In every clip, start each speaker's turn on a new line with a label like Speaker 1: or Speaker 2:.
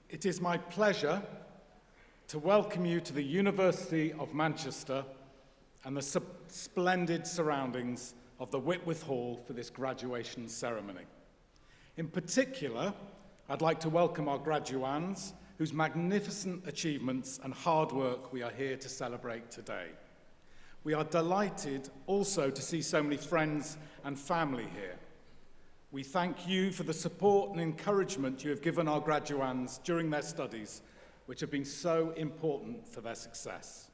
Speaker 1: It is my pleasure to welcome you to the University of Manchester and the splendid surroundings of the Whitworth Hall for this graduation ceremony. In particular, I'd like to welcome our graduands, whose magnificent achievements and hard work we are here to celebrate today. We are delighted also to see so many friends and family here. We thank you for the support and encouragement you have given our graduands during their studies, which have been so important for their success.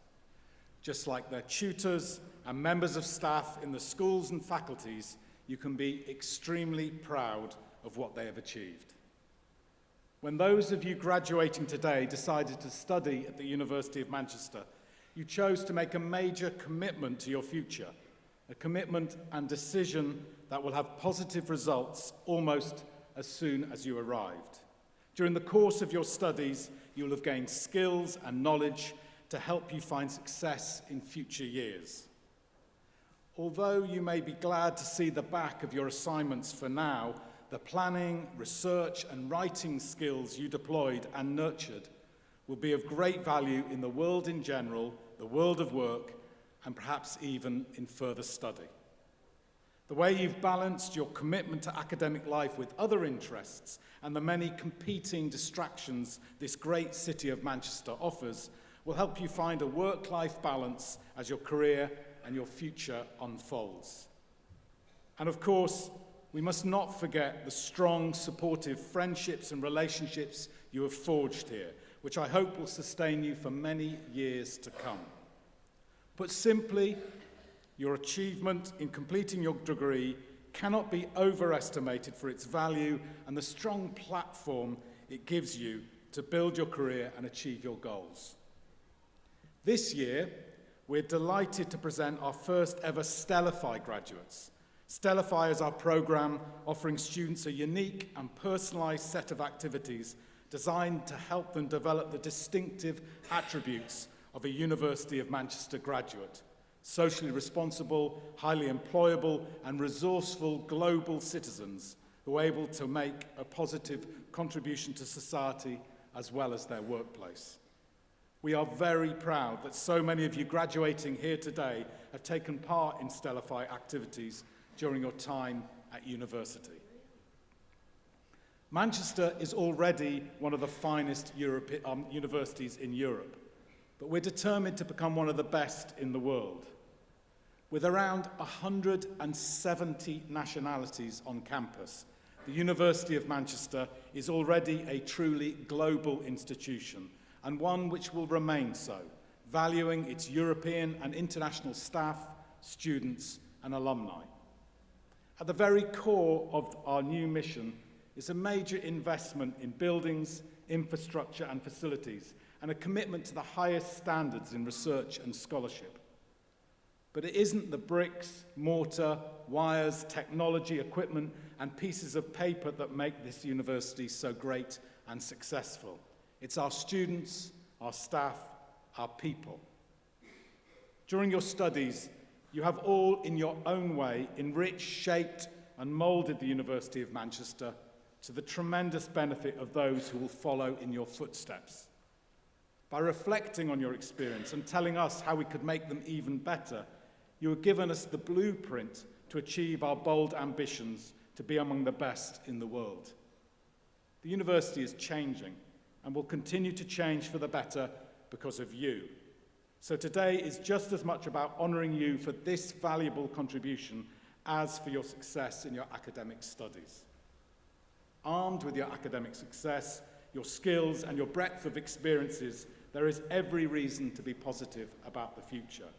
Speaker 1: Just like their tutors and members of staff in the schools and faculties, you can be extremely proud of what they have achieved. When those of you graduating today decided to study at the University of Manchester, you chose to make a major commitment to your future, a commitment and decision that will have positive results almost as soon as you arrived. During the course of your studies, you will have gained skills and knowledge to help you find success in future years. Although you may be glad to see the back of your assignments for now, the planning, research, and writing skills you deployed and nurtured will be of great value in the world in general, the world of work, and perhaps even in further study. The way you've balanced your commitment to academic life with other interests and the many competing distractions this great city of Manchester offers will help you find a work-life balance as your career and your future unfolds. And of course, we must not forget the strong, supportive friendships and relationships you have forged here, which I hope will sustain you for many years to come. Put simply, your achievement in completing your degree cannot be overestimated for its value and the strong platform it gives you to build your career and achieve your goals. This year, we're delighted to present our first ever Stellify graduates. Stellify is our program offering students a unique and personalised set of activities designed to help them develop the distinctive attributes of a University of Manchester graduate: socially responsible, highly employable, and resourceful global citizens who are able to make a positive contribution to society as well as their workplace. We are very proud that so many of you graduating here today have taken part in Stellify activities during your time at university. Manchester is already one of the finest universities in Europe, but we're determined to become one of the best in the world. With around 170 nationalities on campus, the University of Manchester is already a truly global institution, and one which will remain so, valuing its European and international staff, students, and alumni. At the very core of our new mission is a major investment in buildings, infrastructure, and facilities, and a commitment to the highest standards in research and scholarship. But it isn't the bricks, mortar, wires, technology, equipment, and pieces of paper that make this university so great and successful. It's our students, our staff, our people. During your studies, you have all, in your own way, enriched, shaped, and moulded the University of Manchester to the tremendous benefit of those who will follow in your footsteps. By reflecting on your experience and telling us how we could make them even better, you have given us the blueprint to achieve our bold ambitions to be among the best in the world. The university is changing and will continue to change for the better because of you. So today is just as much about honouring you for this valuable contribution as for your success in your academic studies. Armed with your academic success, your skills, and your breadth of experiences, there is every reason to be positive about the future.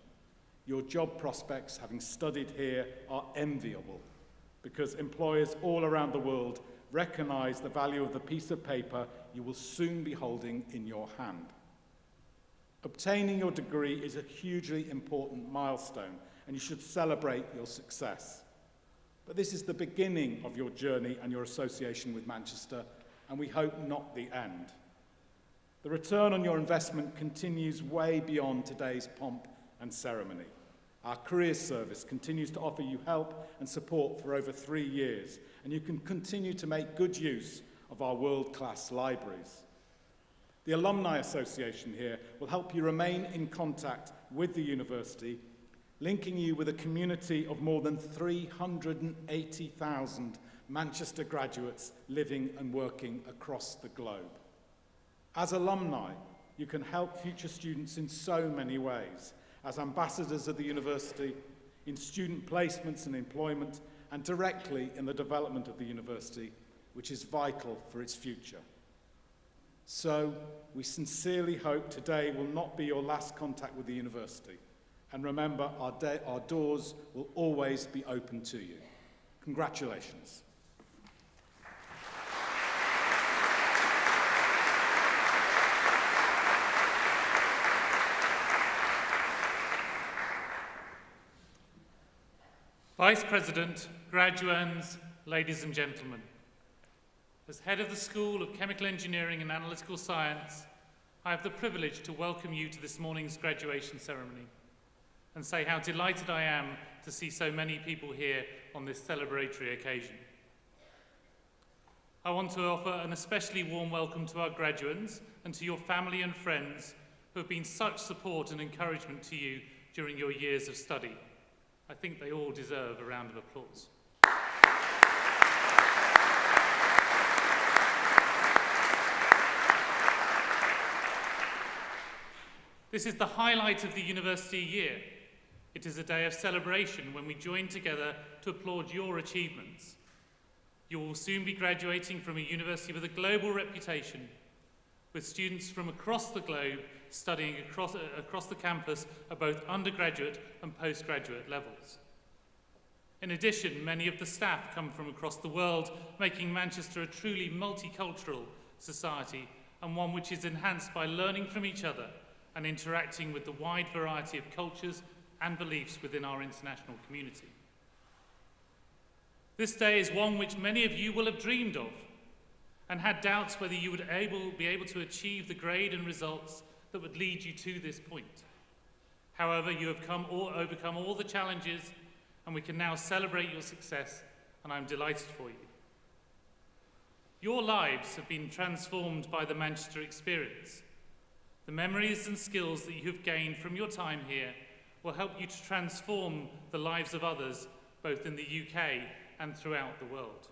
Speaker 1: Your job prospects, having studied here, are enviable because employers all around the world recognise the value of the piece of paper you will soon be holding in your hand. Obtaining your degree is a hugely important milestone, and you should celebrate your success. But this is the beginning of your journey and your association with Manchester, and we hope not the end. The return on your investment continues way beyond today's pomp and ceremony. Our career service continues to offer you help and support for over 3 years, and you can continue to make good use of our world-class libraries. The Alumni Association here will help you remain in contact with the university, linking you with a community of more than 380,000 Manchester graduates living and working across the globe. As alumni, you can help future students in so many ways, as ambassadors of the university, in student placements and employment, and directly in the development of the university, which is vital for its future. So, we sincerely hope today will not be your last contact with the university. And remember, our doors will always be open to you. Congratulations.
Speaker 2: Vice President, graduands, ladies and gentlemen. As head of the School of Chemical Engineering and Analytical Science, I have the privilege to welcome you to this morning's graduation ceremony and say how delighted I am to see so many people here on this celebratory occasion. I want to offer an especially warm welcome to our graduands and to your family and friends who have been such support and encouragement to you during your years of study. I think they all deserve a round of applause. This is the highlight of the university year. It is a day of celebration when we join together to applaud your achievements. You will soon be graduating from a university with a global reputation, with students from across the globe studying across the campus at both undergraduate and postgraduate levels. In addition, many of the staff come from across the world, making Manchester a truly multicultural society, and one which is enhanced by learning from each other and interacting with the wide variety of cultures and beliefs within our international community. This day is one which many of you will have dreamed of and had doubts whether you would be able to achieve the grade and results that would lead you to this point. However, you have overcome all the challenges, and we can now celebrate your success, and I'm delighted for you. Your lives have been transformed by the Manchester experience. The memories and skills that you have gained from your time here will help you to transform the lives of others, both in the UK and throughout the world.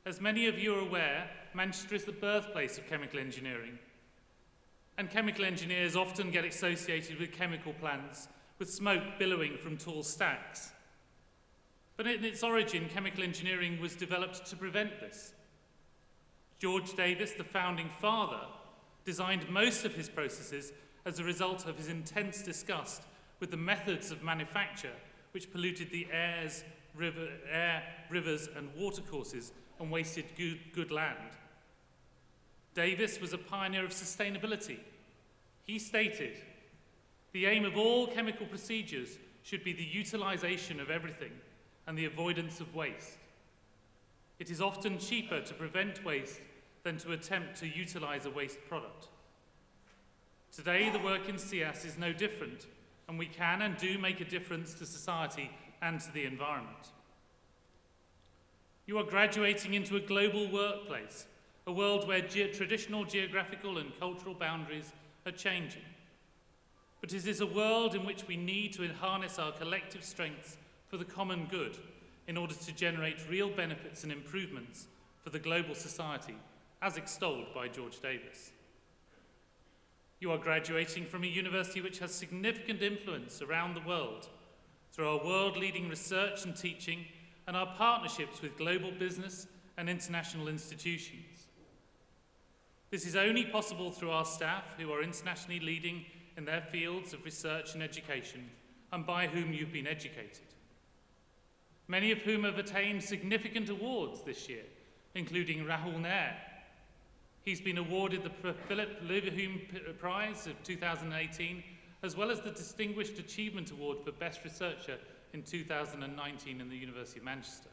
Speaker 2: As many of you are aware, Manchester is the birthplace of chemical engineering. And chemical engineers often get associated with chemical plants, with smoke billowing from tall stacks. But in its origin, chemical engineering was developed to prevent this. George Davis, the founding father, designed most of his processes as a result of his intense disgust with the methods of manufacture which polluted the air, rivers and watercourses and wasted good land. Davis was a pioneer of sustainability. He stated, "The aim of all chemical procedures should be the utilization of everything and the avoidance of waste. It is often cheaper to prevent waste than to attempt to utilize a waste product." Today, the work in CIAS is no different, and we can and do make a difference to society and to the environment. You are graduating into a global workplace, a world where traditional geographical and cultural boundaries are changing. But it is a world in which we need to harness our collective strengths for the common good in order to generate real benefits and improvements for the global society, as extolled by George Davis. You are graduating from a university which has significant influence around the world through our world-leading research and teaching and our partnerships with global business and international institutions. This is only possible through our staff, who are internationally leading in their fields of research and education, and by whom you've been educated. Many of whom have attained significant awards this year, including Rahul Nair. He's been awarded the Philip Leverhulme Prize of 2018, as well as the Distinguished Achievement Award for Best Researcher in 2019 in the University of Manchester.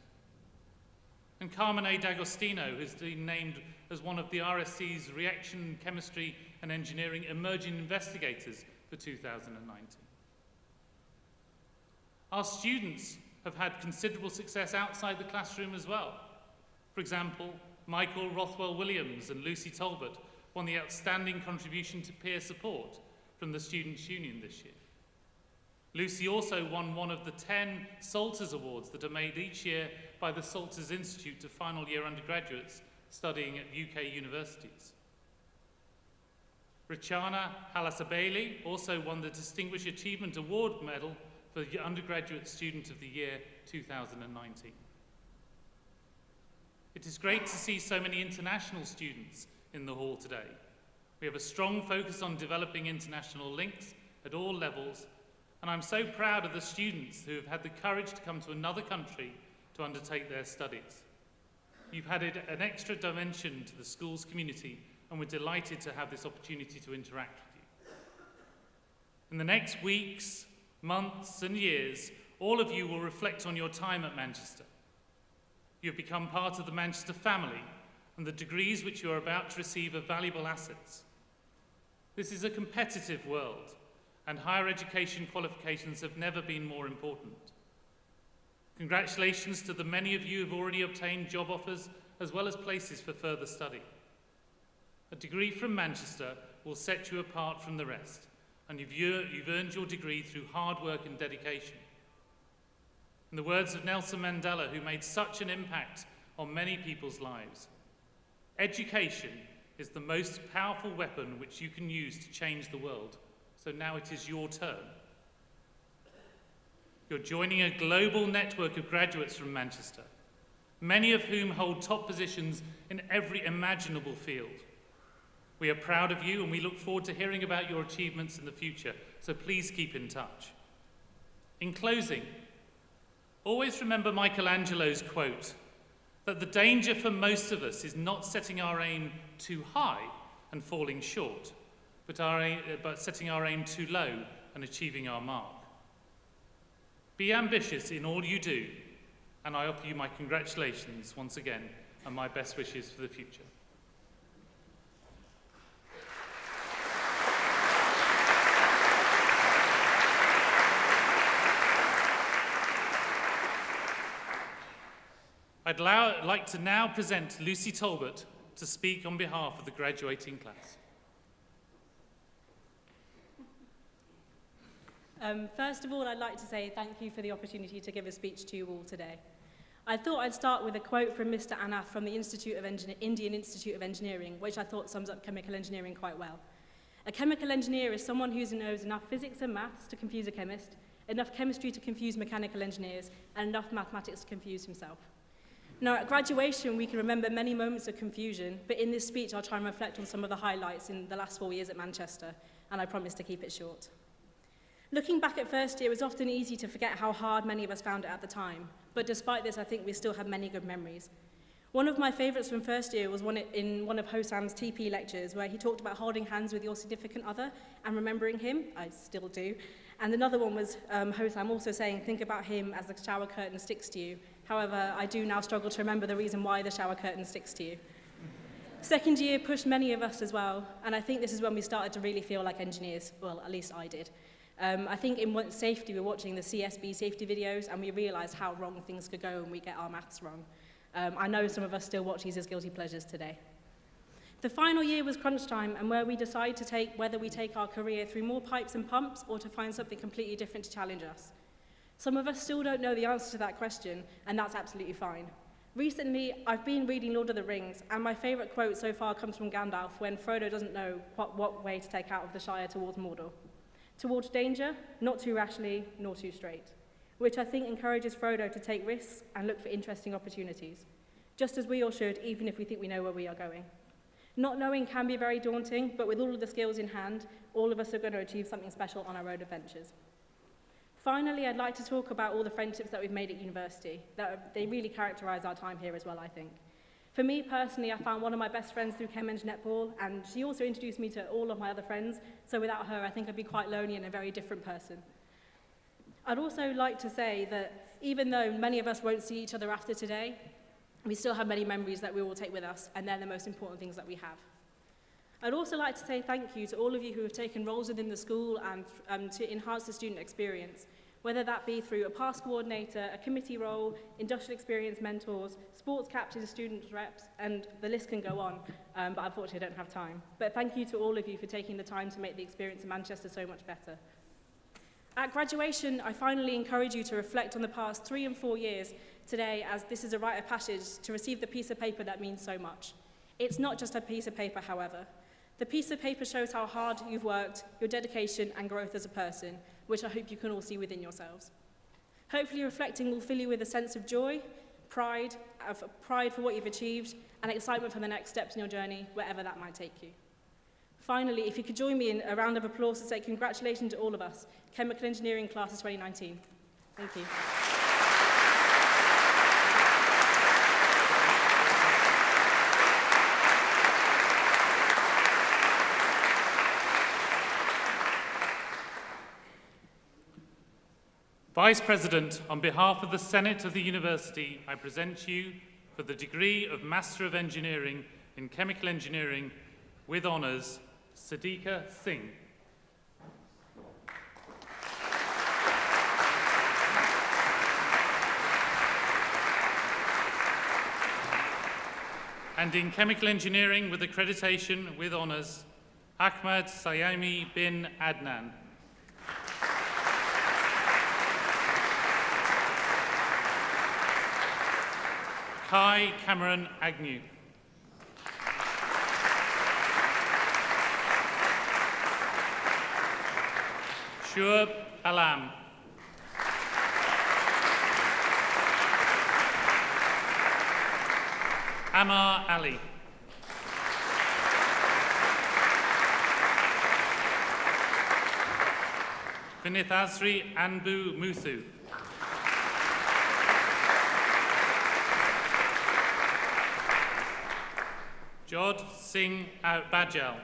Speaker 2: And Carmen A. D'Agostino has been named as one of the RSC's Reaction Chemistry and Engineering Emerging Investigators for 2019. Our students have had considerable success outside the classroom as well. For example, Michael Rothwell Williams and Lucy Talbot won the Outstanding Contribution to Peer Support from the Students' Union this year. Lucy also won one of the 10 Salters Awards that are made each year by the Salters Institute to final year undergraduates studying at UK universities. Richana Halasabeli also won the Distinguished Achievement Award Medal for the Undergraduate Student of the Year 2019. It is great to see so many international students in the hall today. We have a strong focus on developing international links at all levels, and I'm so proud of the students who have had the courage to come to another country to undertake their studies. You've added an extra dimension to the school's community, and we're delighted to have this opportunity to interact with you. In the next weeks, months, and years, all of you will reflect on your time at Manchester. You have become part of the Manchester family, and the degrees which you are about to receive are valuable assets. This is a competitive world, and higher education qualifications have never been more important. Congratulations to the many of you who have already obtained job offers as well as places for further study. A degree from Manchester will set you apart from the rest, and you've earned your degree through hard work and dedication. In the words of Nelson Mandela, who made such an impact on many people's lives, education is the most powerful weapon which you can use to change the world. So now it is your turn. You're joining a global network of graduates from Manchester, many of whom hold top positions in every imaginable field. We are proud of you, and we look forward to hearing about your achievements in the future, so please keep in touch. In closing, always remember Michelangelo's quote, that the danger for most of us is not setting our aim too high and falling short, but setting our aim too low and achieving our mark. Be ambitious in all you do, and I offer you my congratulations once again and my best wishes for the future. I'd like to now present Lucy Talbot to speak on behalf of the graduating class.
Speaker 3: First of all, I'd like to say thank you for the opportunity to give a speech to you all today. I thought I'd start with a quote from Mr. Anath from the Indian Institute of Engineering, which I thought sums up chemical engineering quite well. A chemical engineer is someone who knows enough physics and maths to confuse a chemist, enough chemistry to confuse mechanical engineers, and enough mathematics to confuse himself. Now, at graduation, we can remember many moments of confusion, but in this speech, I'll try and reflect on some of the highlights in the last 4 years at Manchester, and I promise to keep it short. Looking back at first year, it's often easy to forget how hard many of us found it at the time, but despite this, I think we still have many good memories. One of my favourites from first year was in one of Hossam's TP lectures, where he talked about holding hands with your significant other and remembering him. I still do. And another one was Hossam also saying, think about him as the shower curtain sticks to you. However, I do now struggle to remember the reason why the shower curtain sticks to you. Second year pushed many of us as well, and I think this is when we started to really feel like engineers. Well, at least I did. I think in safety, we were watching the CSB safety videos, and we realised how wrong things could go when we get our maths wrong. I know some of us still watch these as guilty pleasures today. The final year was crunch time, and where we decide to whether we take our career through more pipes and pumps or to find something completely different to challenge us. Some of us still don't know the answer to that question, and that's absolutely fine. Recently, I've been reading Lord of the Rings, and my favourite quote so far comes from Gandalf when Frodo doesn't know what way to take out of the Shire towards Mordor. Towards danger, not too rashly, nor too straight, which I think encourages Frodo to take risks and look for interesting opportunities, just as we all should, even if we think we know where we are going. Not knowing can be very daunting, but with all of the skills in hand, all of us are going to achieve something special on our road adventures. Finally, I'd like to talk about all the friendships that we've made at university. They really characterise our time here as well, I think. For me personally, I found one of my best friends through Chem Eng Netball, and she also introduced me to all of my other friends, so without her, I think I'd be quite lonely and a very different person. I'd also like to say that even though many of us won't see each other after today, we still have many memories that we will take with us, and they're the most important things that we have. I'd also like to say thank you to all of you who have taken roles within the school and to enhance the student experience. whether that be through a past coordinator, a committee role, industrial experience mentors, sports captains, student reps, and the list can go on, but unfortunately I don't have time. But thank you to all of you for taking the time to make the experience in Manchester so much better. At graduation, I finally encourage you to reflect on the past 3 and 4 years today, as this is a rite of passage to receive the piece of paper that means so much. It's not just a piece of paper, however. The piece of paper shows how hard you've worked, your dedication and growth as a person, which I hope you can all see within yourselves. Hopefully reflecting will fill you with a sense of joy, pride for what you've achieved, and excitement for the next steps in your journey, wherever that might take you. Finally, if you could join me in a round of applause to say congratulations to all of us, Chemical Engineering Class of 2019. Thank you.
Speaker 2: Vice President, on behalf of the Senate of the University, I present you for the degree of Master of Engineering in Chemical Engineering with honours, Sadiqa Singh. And in Chemical Engineering with accreditation with honours, Ahmad Sayami bin Adnan. Kai Cameron Agnew. Shuab Alam. Amar Ali. Vinith Asri Anbu Muthu. Jod Singh Bajal.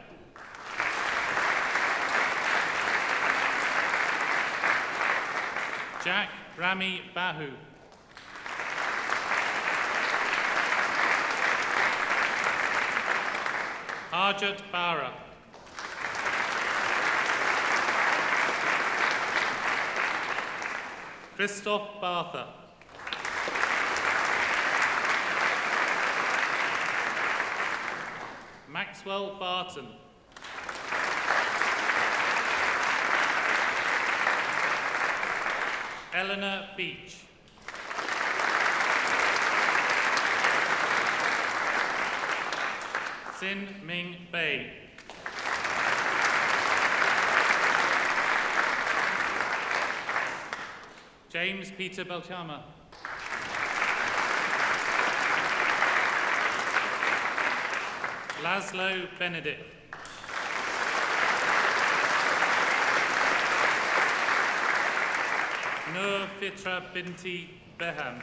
Speaker 2: Jack Rami Bahu. Arjat Bara. Christoph Bartha. Maxwell Barton. Eleanor Beach. Sin Ming Bei. James Peter Belchama. Laszlo Benedict. Nur Fitra Binti Beham.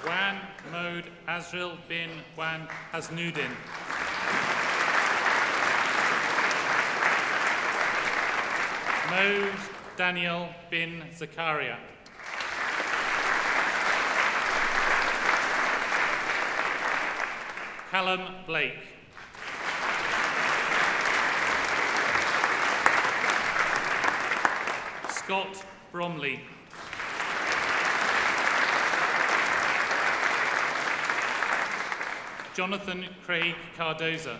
Speaker 2: Wan Mode Azril bin Wan Hasnuddin. Mode Daniel bin Zakaria. Callum Blake. Scott Bromley. Jonathan Craig Cardoza.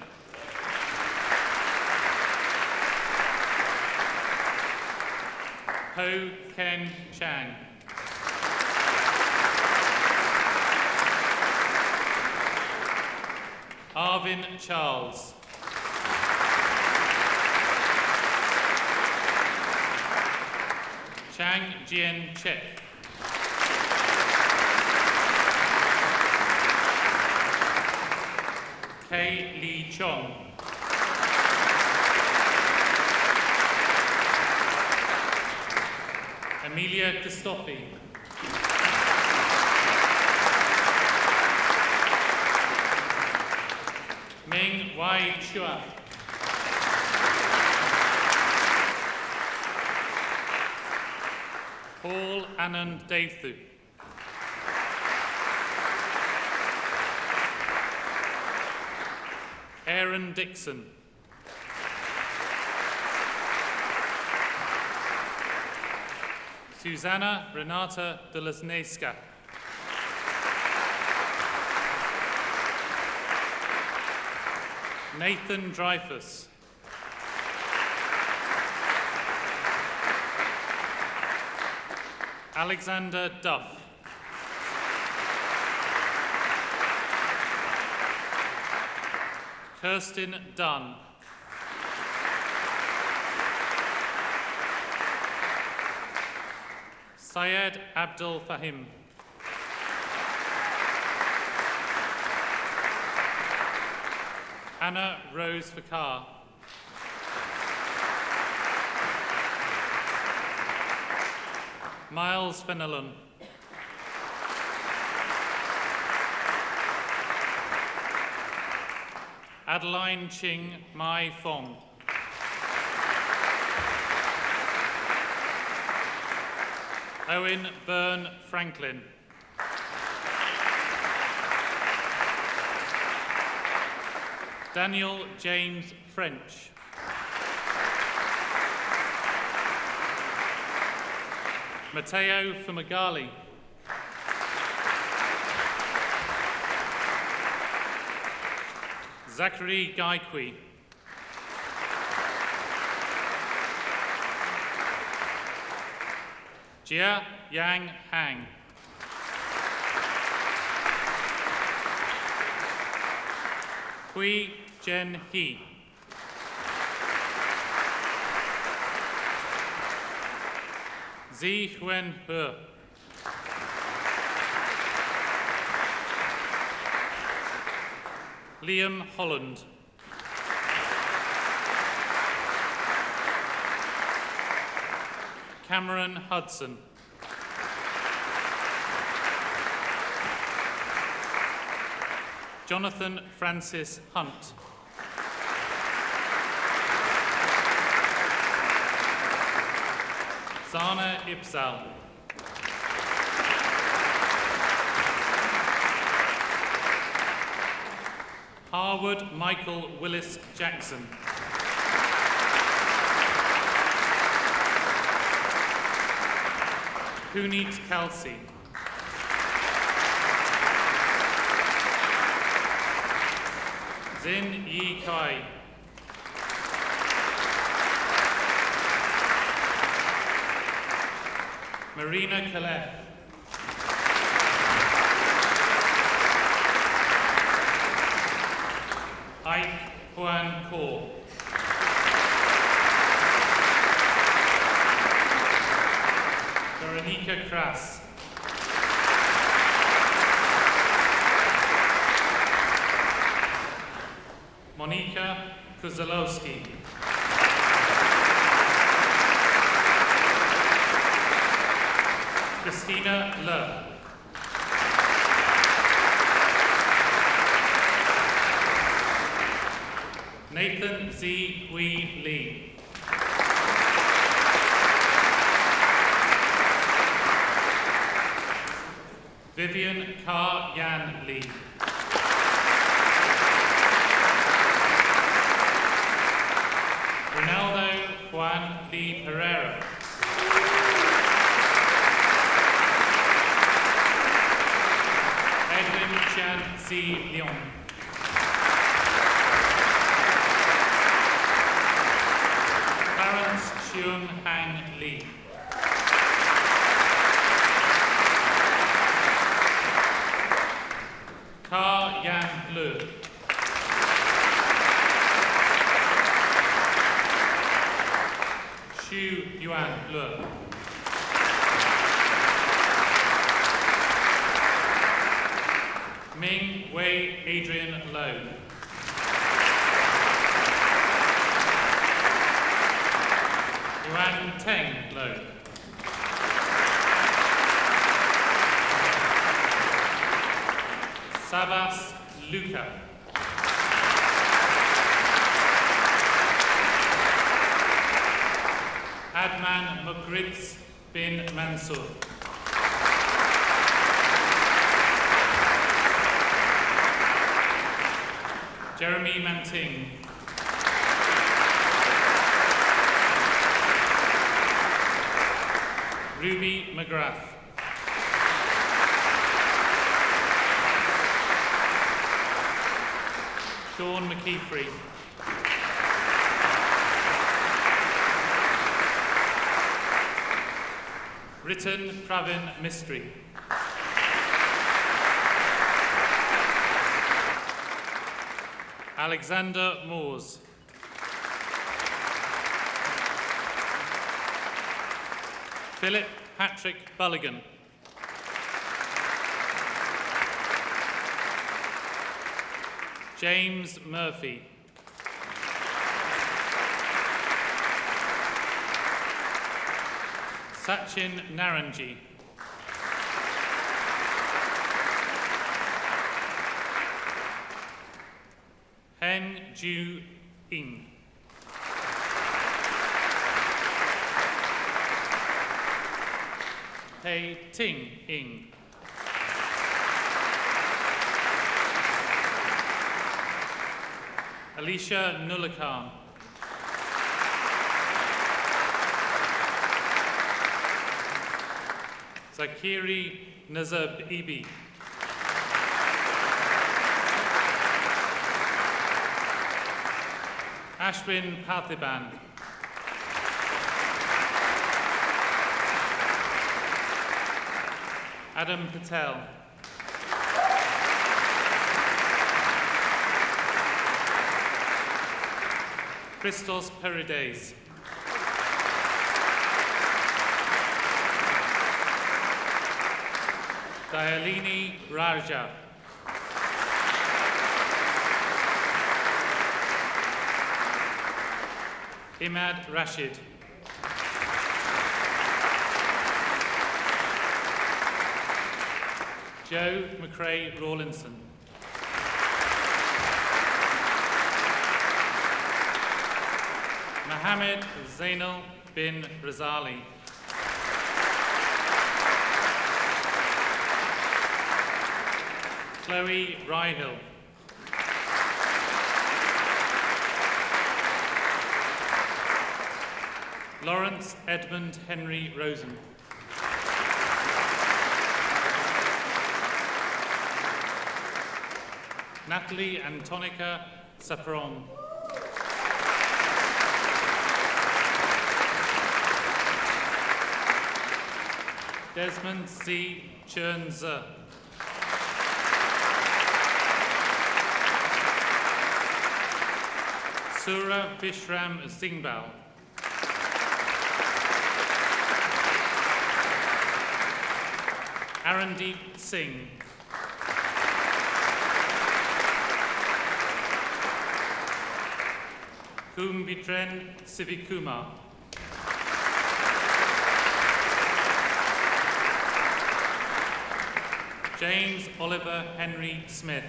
Speaker 2: Ho Ken Chang. Arvin Charles. Chang Jian Chek. Kei Lee Chong. Amelia Christophe. Ming Wai Chua. Paul Anand Devathu. Aaron Dixon. Susanna Renata Dolesneska. Nathan Dreyfus. Alexander Duff. Kirsten Dunn. Syed Abdul Fahim. Anna Rose Fakar. Miles Fenelon. Adeline Ching Mai Fong. Owen Byrne Franklin. Daniel James French. Matteo Fumagalli. Zachary Gaikwi. Jia Yang Hang. Hui Jen He. Zi Huen He. Liam Holland. Cameron Hudson. Jonathan Francis Hunt. Zana Ipsal. Harwood Michael Willis Jackson. Puneet Kelsey. Zin Yi Kai. Marina Kalef. Ike Huan Kaur. Veronica Kras. Monika Kuzalowski. Christina Le. Nathan Z. Hui Lee. Vivian Ka Yan Lee. Ronaldo Juan Lee Pereira. Edwin Chan C. Leon. Clarence Xiong Hang Lee. Ka Yan Lu. Xu Yuan Le. Ming Wei Adrian Low. Yuan Teng Low. Savas Luca. Adman Mukritz bin Mansour. Jeremy Manting. Ruby McGrath. Sean McKeefrey. Ritan Pravin Mistry. Alexander Moores. Philip Patrick Bulligan. James Murphy. Sachin Naranji. Hen Ju Ing. Hei Ting Ing. Alicia Nullakan. Zakiri Nazab Ibi. Ashwin Parthiban. Adam Patel. Christos Perides. Dayalini Raja. Imad Rashid. Joe McRae Rawlinson. Mohammed Zainal bin Razali. Chloe Ryhill. Lawrence Edmund Henry Rosen. Natalie Antonica Saperon. Desmond C. Chernzer. Sura Vishram Singbal. Arandeep Singh. Kumbitren Sivikumar. James Oliver Henry Smith.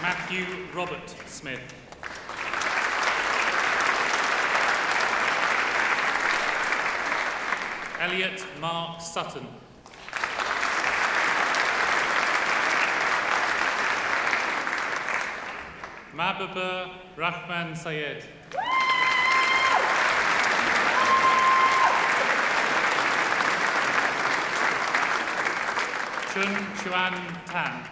Speaker 2: Matthew Robert Smith. Elliot Mark Sutton. Mababa Rahman Sayed. Chun Chuan Tan.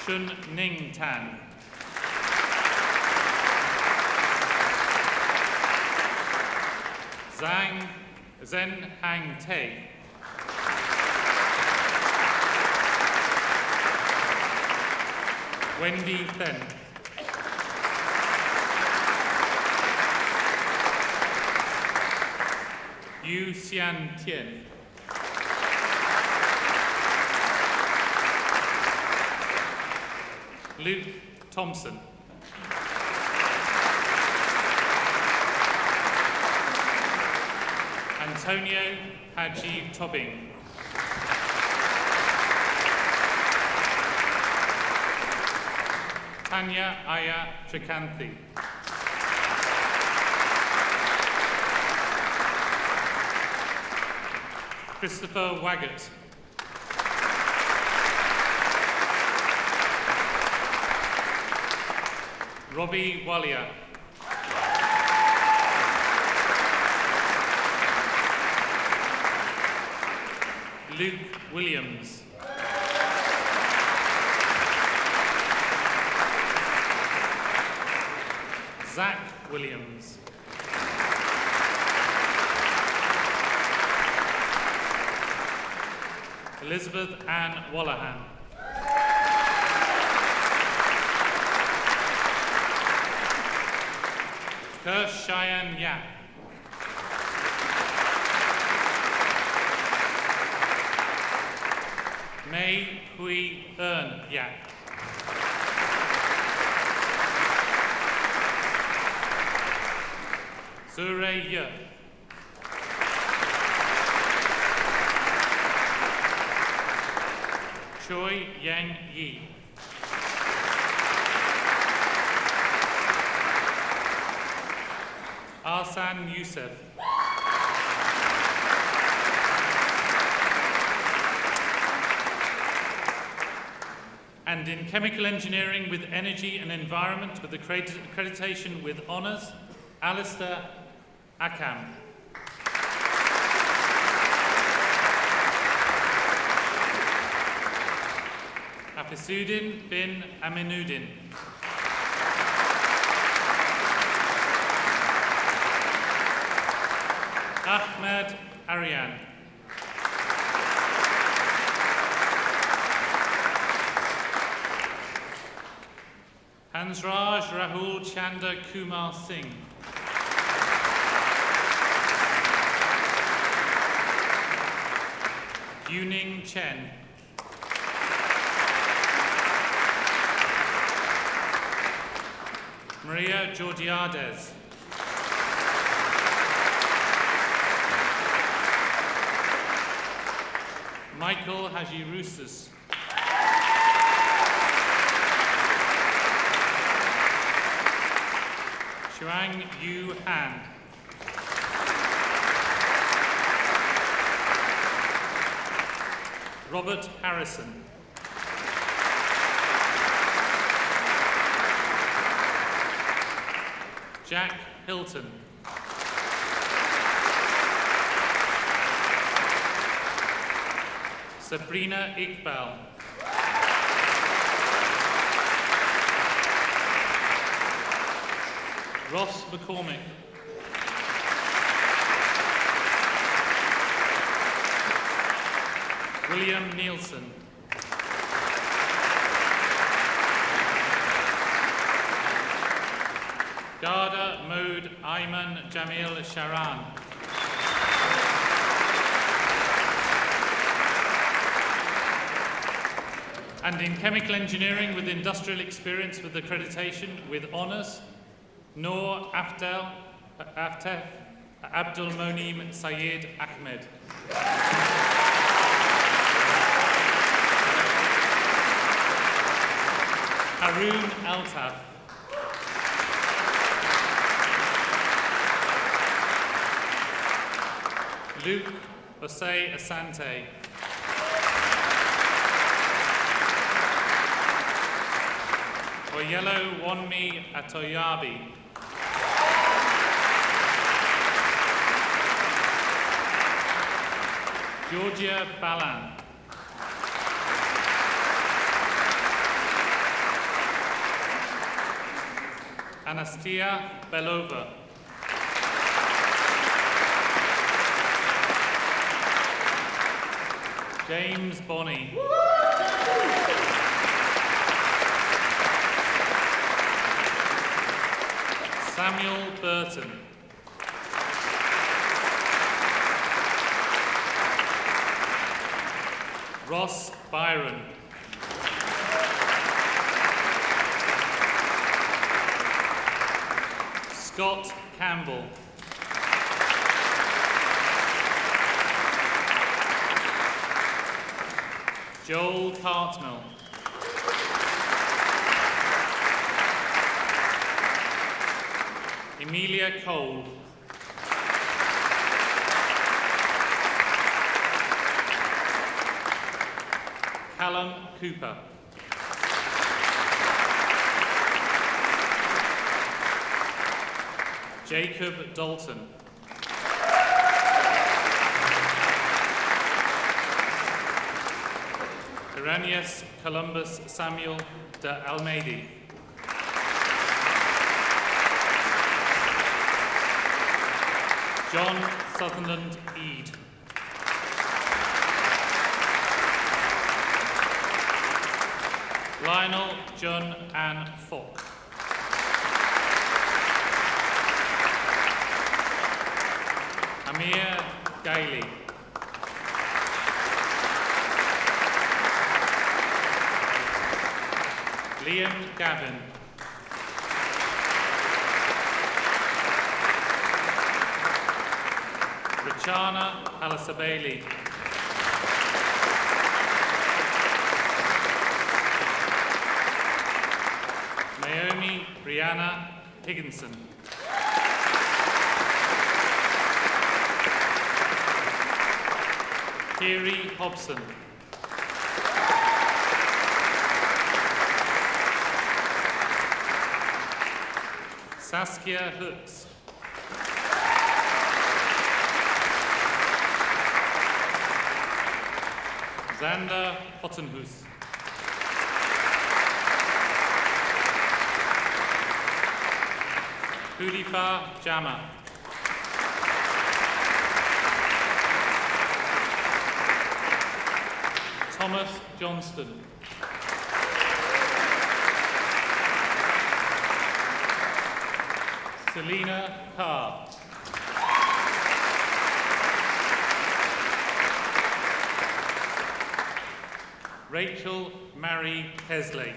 Speaker 2: Shun Ning Tan. Zhang Zhen Hang Te. Wendy Then. Yu Xian Tian. Luke Thompson. Antonio Haji Tobbing. Tanya Aya Trikanthi. Christopher Waggett. Robbie Walia. Luke Williams. Zach Williams. Elizabeth Ann Wallahan. Kirsch Cheyenne Yap. Mei Hui Ern Yap. Zure Ye. Choi Yang Yi. Arsan Youssef. And in chemical engineering with energy and environment with accreditation with honours, Alistair Akam. Hafisuddin bin Aminuddin. Ahmed Aryan. Hansraj Rahul Chanda Kumar Singh. Yuning Chen. Maria Georgiades. Michael Haji Rousses. Shuang Yu Han. Robert Harrison. Jack Hilton. Sabrina Iqbal. Ross McCormick. William Nielsen. Garda Mode Ayman Jamil Sharan. And in chemical engineering with industrial experience with accreditation with honours, Noor Aftef Abdul Monim Sayed Ahmed. Haroon Altaf. Luke Osei Asante. Oyello Wonmi Atoyabi. Georgia Balan. Anastasia Belova. James Bonney. Samuel Burton. Ross Byron. Scott Campbell. Joel Cartmel. Emilia Cole. Callum Cooper. Jacob Dalton. Irenaeus Columbus Samuel de Almeida. John Sutherland Eade. Lionel John Ann Falk. Amir Gailey. Liam Gavin. Rachana Alasabeli. Naomi Brianna Higginson. Kiri Hobson. Saskia Hooks. Xander Hottenhuis. Hudifa Jama. Thomas Johnston. Selena Carr. Rachel Mary Hesley.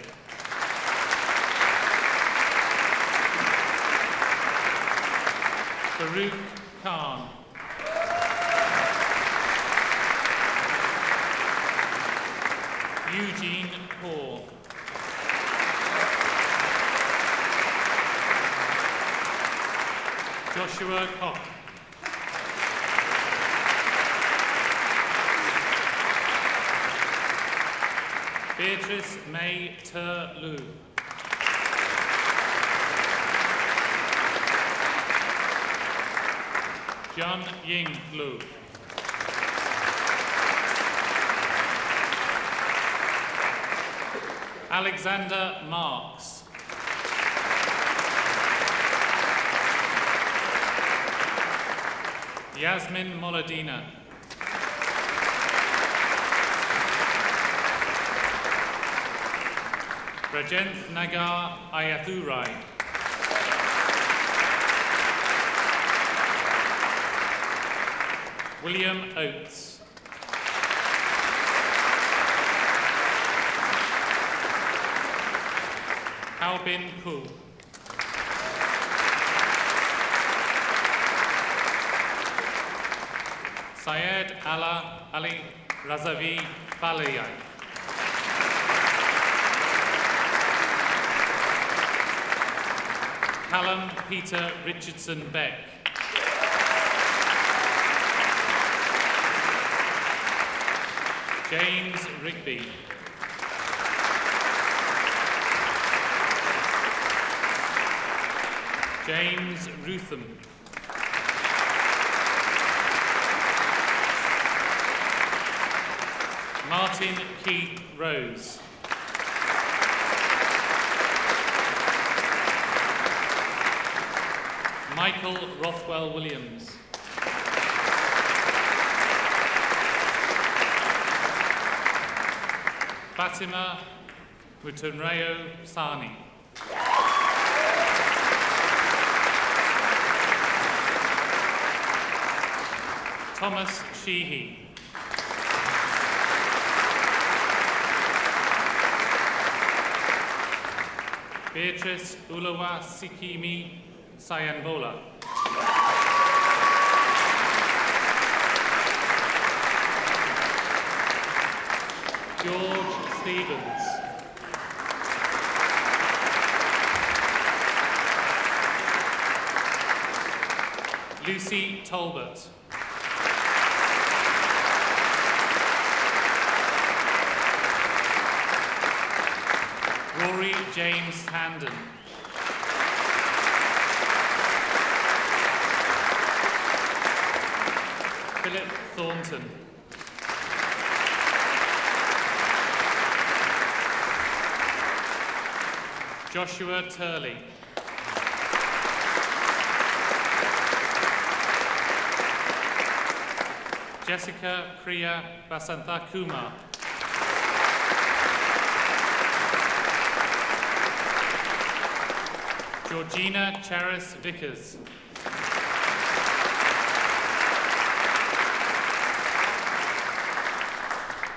Speaker 2: Farouk Khan. Eugene Paul. Joshua Koch. Beatrice May Ter-Lu. John Ying Lu. Alexander Marks. Yasmin Moladina. Rajenth Nagar Ayathurai. William Oates. Albin Koo. Syed Ala Ali Razavi Balayai. Callum Peter Richardson Beck. James Rigby. James Rutham. Martin Keith Rose. Michael Rothwell Williams. Fatima Mutunrayo Sani. Thomas Sheehy. Beatrice Ulawa Sikimi Sayanbola. George Stevens. Lucy Talbot. Rory James Tandon. Philip Thornton. Joshua Turley. Jessica Priya Vasanthakumar. Georgina Charis Vickers.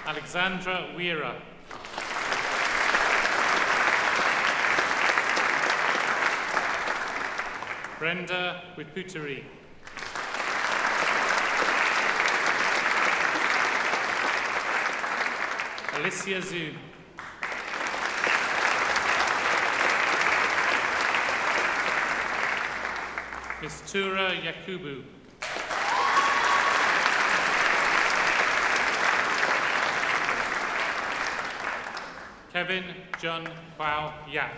Speaker 2: Alexandra Weira. Brenda Wiputeri. Alicia Zhu. Mistura Yakubu. Kevin John Bao Yap.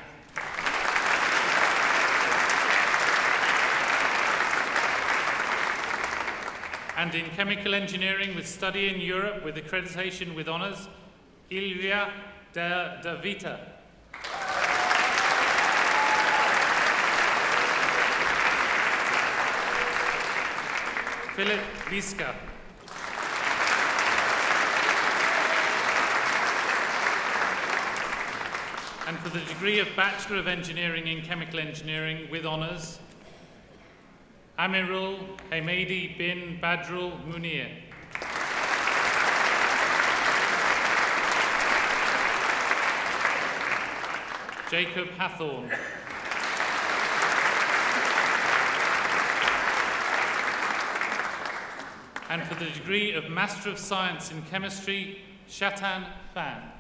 Speaker 2: And in chemical engineering with study in Europe with accreditation with honours, Ilya de Vita. Philip Liska. And for the degree of Bachelor of Engineering in Chemical Engineering with honours, Amirul Hamedi bin Badrul Munir. Jacob Hathorn. And for the degree of Master of Science in Chemistry, Shatan Fan.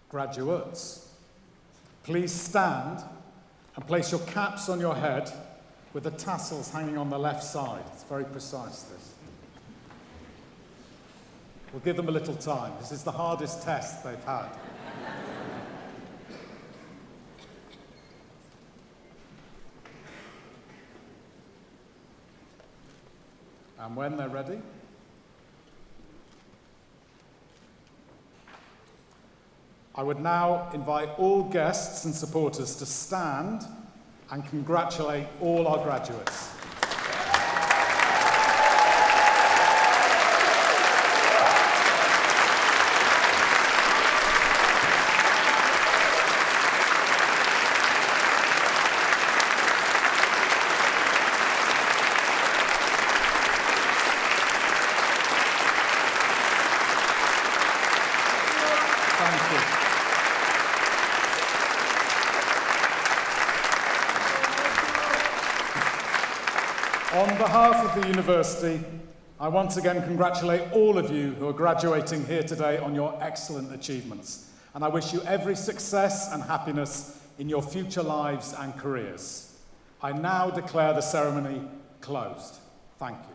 Speaker 1: Graduates, please stand and place your caps on your head with the tassels hanging on the left side. It's very precise, this. We'll give them a little time. This is the hardest test they've had. And when they're ready, I would now invite all guests and supporters to stand and congratulate all our graduates. Thank you. On behalf of the university, I once again congratulate all of you who are graduating here today on your excellent achievements. And I wish you every success and happiness in your future lives and careers. I now declare the ceremony closed. Thank you.